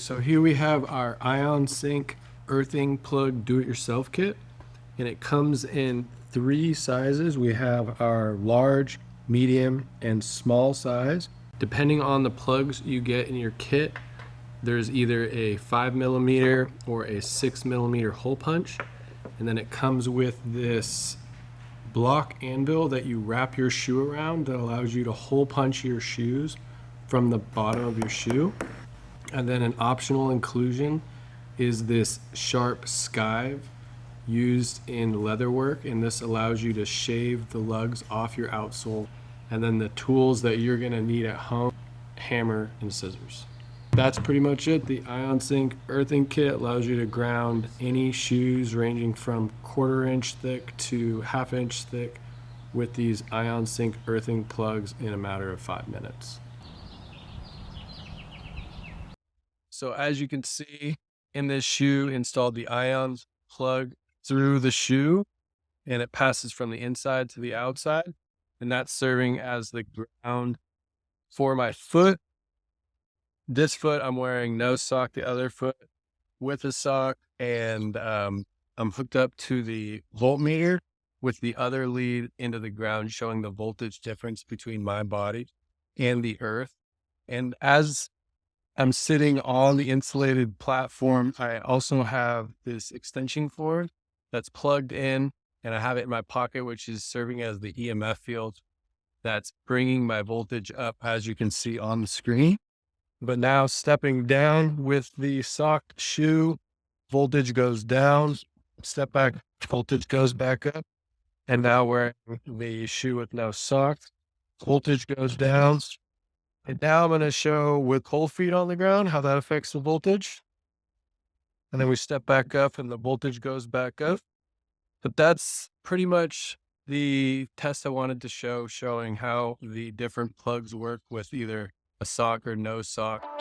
So here we have our iON Sync earthing plug do-it-yourself kit, and it comes in 3 sizes. We have our large, medium, and small size. Depending on the plugs you get in your kit, there's either a 5mm or a 6mm hole punch, and then it comes with this block anvil that you wrap your shoe around that allows you to hole punch your shoes from the bottom of your shoe. And then an optional inclusion is this sharp skive used in leatherwork, and this allows you to shave the lugs off your outsole. And then the tools that you're gonna need at home, hammer and scissors. That's pretty much it. The iON Sync earthing kit allows you to ground any shoes ranging from 1/4 inch thick to 1/2 inch thick with these iON Sync earthing plugs in a matter of 5 minutes. So as you can see, in this shoe installed the iON plug through the shoe, and it passes from the inside to the outside, and that's serving as the ground for my foot. This foot I'm wearing no sock, the other foot with a sock, and I'm hooked up to the voltmeter with the other lead into the ground, showing the voltage difference between my body and the earth. And as I'm sitting on the insulated platform, I also have this extension cord that's plugged in, and I have it in my pocket, which is serving as the EMF field that's bringing my voltage up, as you can see on the screen. But now stepping down with the socked shoe, voltage goes down, step back, voltage goes back up. And now wearing the shoe with no socks, voltage goes down. And now I'm going to show with cold feet on the ground how that affects the voltage. And then we step back up and the voltage goes back up. But that's pretty much the test I wanted to show, showing how the different plugs work with either a sock or no sock.